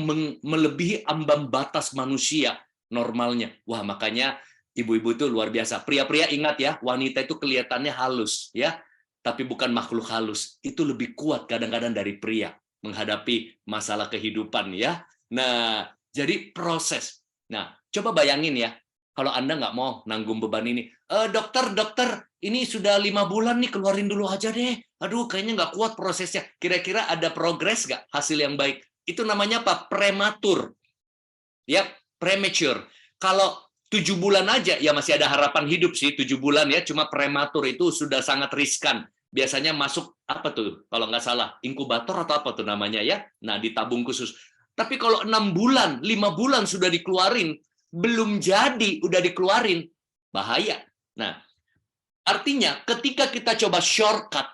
melebihi ambang batas manusia normalnya. Wah, makanya ibu-ibu itu luar biasa. Pria-pria ingat ya, wanita itu kelihatannya halus ya, tapi bukan makhluk halus. Itu lebih kuat kadang-kadang dari pria menghadapi masalah kehidupan ya. Nah, jadi proses. Nah, coba bayangin ya, kalau Anda nggak mau nanggung beban ini, dokter, ini sudah 5 bulan nih, keluarin dulu aja deh. Aduh, kayaknya nggak kuat prosesnya. Kira-kira ada progres nggak hasil yang baik? Itu namanya apa? Prematur. Ya, premature. Kalau 7 bulan aja, ya masih ada harapan hidup sih, 7 bulan ya, cuma prematur itu sudah sangat riskan. Biasanya masuk, apa tuh, kalau nggak salah, inkubator atau apa tuh namanya ya, nah ditabung khusus. Tapi kalau 6 bulan, 5 bulan sudah dikeluarin, belum jadi, udah dikeluarin, bahaya. Nah, artinya ketika kita coba shortcut,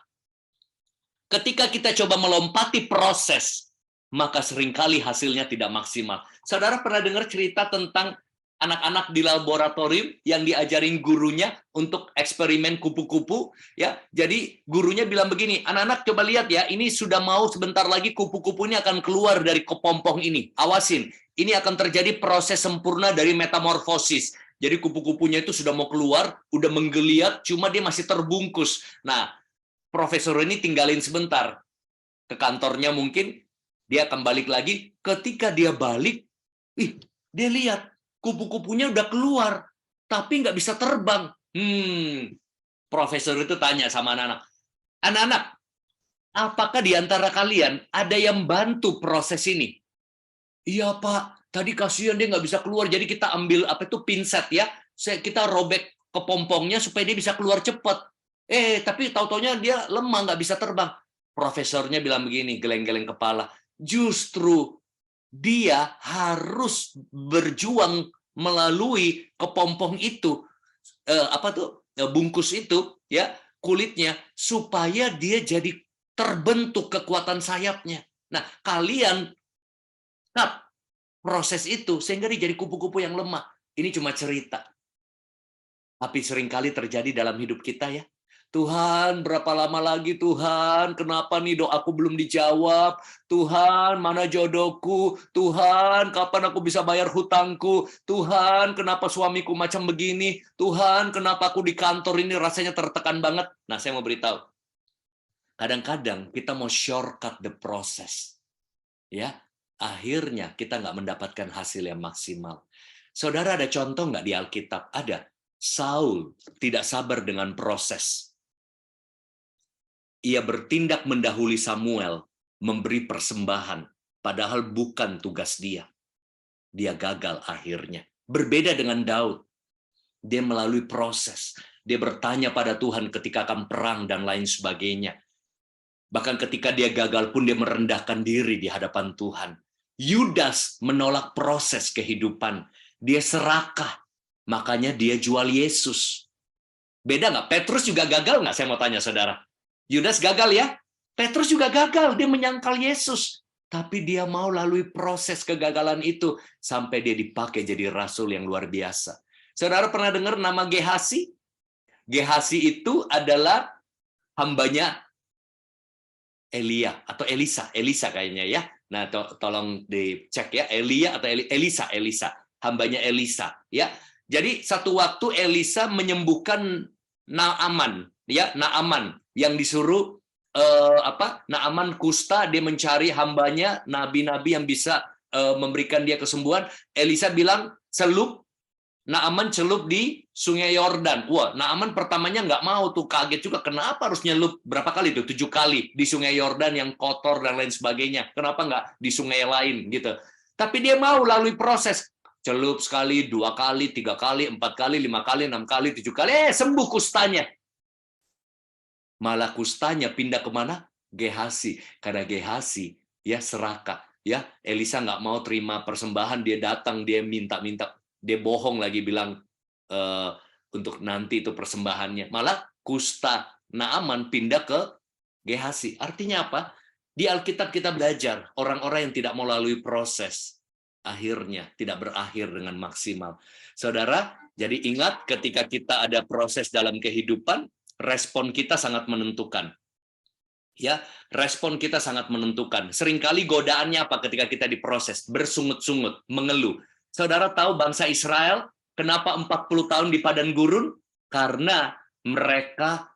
ketika kita coba melompati proses, maka seringkali hasilnya tidak maksimal. Saudara pernah dengar cerita tentang anak-anak di laboratorium yang diajarin gurunya untuk eksperimen kupu-kupu ya. Jadi gurunya bilang begini, anak-anak coba lihat ya, ini sudah mau sebentar lagi kupu-kupu ini akan keluar dari kepompong ini. Awasin, ini akan terjadi proses sempurna dari metamorfosis. Jadi kupu-kupunya itu sudah mau keluar, udah menggeliat, cuma dia masih terbungkus. Nah, profesor ini tinggalin sebentar ke kantornya mungkin, dia akan balik lagi. Ketika dia balik, dia lihat kupu-kupunya udah keluar, tapi nggak bisa terbang. Profesor itu tanya sama anak-anak, anak-anak, apakah di antara kalian ada yang bantu proses ini? Iya Pak, tadi kasihan dia nggak bisa keluar, jadi kita ambil apa itu pinset ya, kita robek kepompongnya supaya dia bisa keluar cepat. Tapi tahu-taunya dia lemah, nggak bisa terbang. profesornya bilang begini, geleng-geleng kepala, justru dia harus berjuang melalui kepompong itu, bungkus itu, ya, kulitnya, supaya dia jadi terbentuk kekuatan sayapnya. Nah, kalian cut proses itu sehingga dia jadi kupu-kupu yang lemah. Ini cuma cerita. Tapi seringkali terjadi dalam hidup kita, ya. Tuhan, berapa lama lagi Tuhan? Kenapa nih doaku belum dijawab? Tuhan, mana jodohku? Tuhan, kapan aku bisa bayar hutangku? Tuhan, kenapa suamiku macam begini? Tuhan, kenapa aku di kantor ini rasanya tertekan banget? Nah, saya mau beritahu. Kadang-kadang kita mau shortcut the process. Ya, akhirnya kita nggak mendapatkan hasil yang maksimal. Saudara, ada contoh nggak di Alkitab? Ada. Saul tidak sabar dengan proses. Ia bertindak mendahului Samuel, memberi persembahan, padahal bukan tugas dia. Dia gagal akhirnya. Berbeda dengan Daud. Dia melalui proses. Dia bertanya pada Tuhan ketika akan perang dan lain sebagainya. Bahkan ketika dia gagal pun dia merendahkan diri di hadapan Tuhan. Yudas menolak proses kehidupan. Dia serakah. Makanya dia jual Yesus. Beda nggak? Petrus juga gagal nggak? Saya mau tanya saudara. Yudas gagal ya? Petrus juga gagal. Dia menyangkal Yesus. Tapi dia mau lalui proses kegagalan itu. Sampai dia dipakai jadi rasul yang luar biasa. Saudara pernah dengar nama Gehasi? Gehasi itu adalah hambanya Elia atau Elisa kayaknya ya. Nah, tolong dicek ya, Elia atau Elisa, hambanya Elisa ya. Jadi satu waktu Elisa menyembuhkan Naaman ya, Naaman yang disuruh Naaman kusta, dia mencari hambanya nabi-nabi yang bisa memberikan dia kesembuhan. Elisa bilang Naaman celup di Sungai Yordan. Wah, Naaman pertamanya nggak mau tuh, kaget juga. Kenapa harus nyelup berapa kali tuh? 7 kali di Sungai Yordan yang kotor dan lain sebagainya. Kenapa nggak di sungai lain gitu? Tapi dia mau lalui proses. Celup sekali, 2 kali, 3 kali, 4 kali, 5 kali, 6 kali, 7 kali. Sembuh kustanya. Malah kustanya pindah kemana? Gehasi. Karena Gehasi ya serakah. Ya, Elisa nggak mau terima persembahan, dia datang, dia minta-minta. Dia bohong lagi bilang untuk nanti itu persembahannya. Malah kusta Naaman pindah ke Gehasi. Artinya apa? Di Alkitab kita belajar orang-orang yang tidak mau lalui proses akhirnya tidak berakhir dengan maksimal. Saudara, jadi ingat ketika kita ada proses dalam kehidupan, respon kita sangat menentukan. Ya, respon kita sangat menentukan. Seringkali godaannya apa ketika kita diproses? Bersungut-sungut, mengeluh. Saudara tahu bangsa Israel kenapa 40 tahun di padang gurun? Karena mereka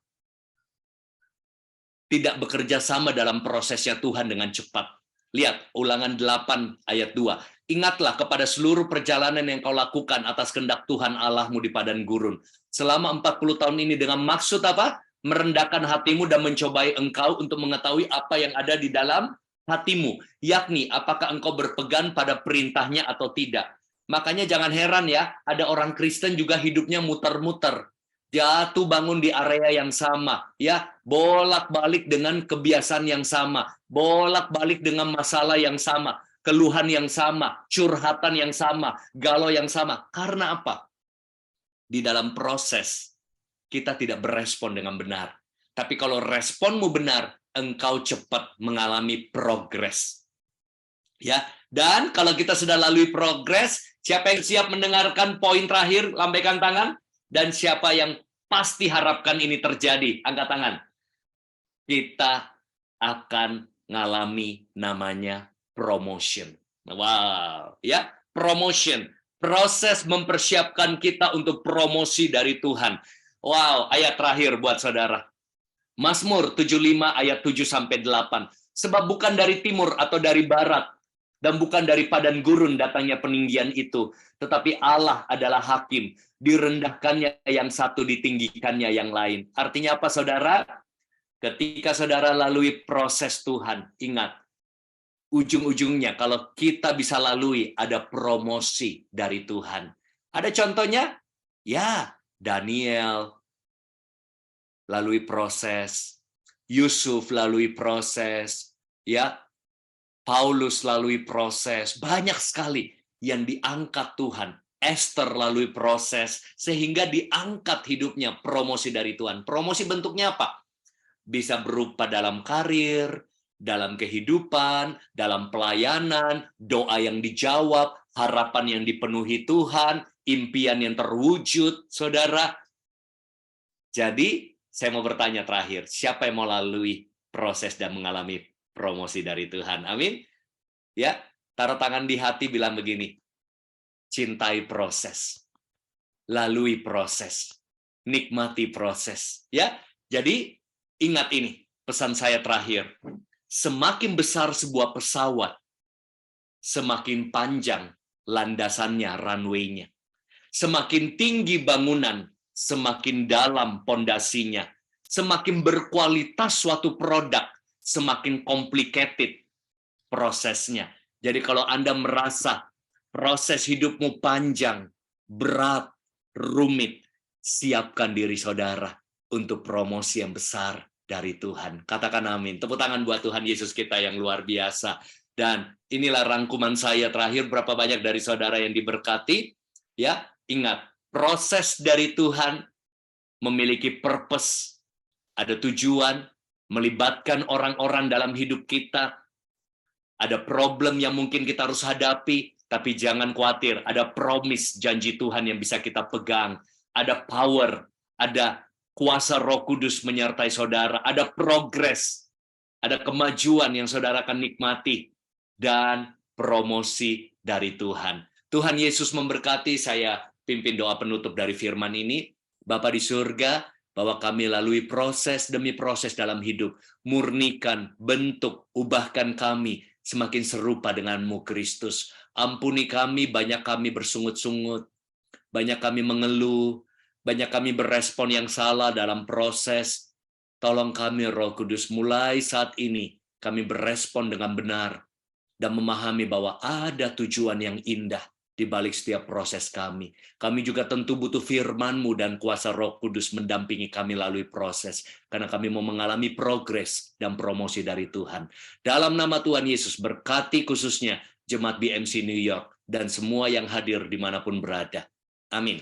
tidak bekerja sama dalam prosesnya Tuhan dengan cepat. Lihat, Ulangan 8 ayat 2. Ingatlah kepada seluruh perjalanan yang kau lakukan atas kehendak Tuhan Allahmu di padang gurun. Selama 40 tahun ini dengan maksud apa? Merendahkan hatimu dan mencobai engkau untuk mengetahui apa yang ada di dalam hatimu. Yakni, apakah engkau berpegang pada perintahnya atau tidak. Makanya jangan heran ya, ada orang Kristen juga hidupnya muter-muter. Jatuh bangun di area yang sama, ya, bolak-balik dengan kebiasaan yang sama, bolak-balik dengan masalah yang sama, keluhan yang sama, curhatan yang sama, galau yang sama. Karena apa? Di dalam proses kita tidak berespon dengan benar. Tapi kalau responmu benar, engkau cepat mengalami progres. Ya, dan kalau kita sudah lalui progres, siapa yang siap mendengarkan poin terakhir? Lambaikan tangan. Dan siapa yang pasti harapkan ini terjadi? Angkat tangan. Kita akan mengalami namanya promotion. Wow, ya, promotion. Proses mempersiapkan kita untuk promosi dari Tuhan. Wow, ayat terakhir buat saudara. Mazmur 75 ayat 7-8. Sebab bukan dari timur atau dari barat, dan bukan dari padang gurun datangnya peninggian itu, tetapi Allah adalah hakim. Direndahkannya yang satu, ditinggikannya yang lain. Artinya apa saudara? Ketika saudara lalui proses Tuhan, ingat, ujung-ujungnya kalau kita bisa lalui, ada promosi dari Tuhan. Ada contohnya? Ya, Daniel lalui proses, Yusuf lalui proses, ya, Paulus lalui proses, banyak sekali yang diangkat Tuhan. Esther lalui proses, sehingga diangkat hidupnya, promosi dari Tuhan. Promosi bentuknya apa? Bisa berupa dalam karir, dalam kehidupan, dalam pelayanan, doa yang dijawab, harapan yang dipenuhi Tuhan, impian yang terwujud, saudara. Jadi, saya mau bertanya terakhir, siapa yang mau lalui proses dan mengalami promosi dari Tuhan? Amin. Ya, taruh tangan di hati bilang begini, cintai proses, lalui proses, nikmati proses. Ya, jadi ingat ini, pesan saya terakhir. Semakin besar sebuah pesawat, semakin panjang landasannya, runway-nya. Semakin tinggi bangunan, semakin dalam pondasinya. Semakin berkualitas suatu produk, semakin complicated prosesnya. Jadi kalau Anda merasa proses hidupmu panjang, berat, rumit, siapkan diri saudara untuk promosi yang besar dari Tuhan. Katakan amin. Tepuk tangan buat Tuhan Yesus kita yang luar biasa. Dan inilah rangkuman saya terakhir, berapa banyak dari saudara yang diberkati. Ya, ingat, proses dari Tuhan memiliki purpose, ada tujuan, melibatkan orang-orang dalam hidup kita. Ada problem yang mungkin kita harus hadapi, tapi jangan khawatir, ada promise janji Tuhan yang bisa kita pegang. Ada power, ada kuasa Roh Kudus menyertai saudara, ada progress, ada kemajuan yang saudara akan nikmati, dan promosi dari Tuhan. Tuhan Yesus memberkati. Saya pimpin doa penutup dari firman ini. Bapa di surga, bahwa kami lalui proses demi proses dalam hidup. Murnikan, bentuk, ubahkan kami semakin serupa denganmu Kristus. Ampuni kami, banyak kami bersungut-sungut, banyak kami mengeluh, banyak kami berespon yang salah dalam proses. Tolong kami Roh Kudus, mulai saat ini kami berespon dengan benar dan memahami bahwa ada tujuan yang indah di balik setiap proses kami. Kami juga tentu butuh firman-Mu dan kuasa Roh Kudus mendampingi kami lalui proses, karena kami mau mengalami progres dan promosi dari Tuhan. Dalam nama Tuhan Yesus, berkati khususnya Jemaat BMC New York dan semua yang hadir dimanapun berada. Amin.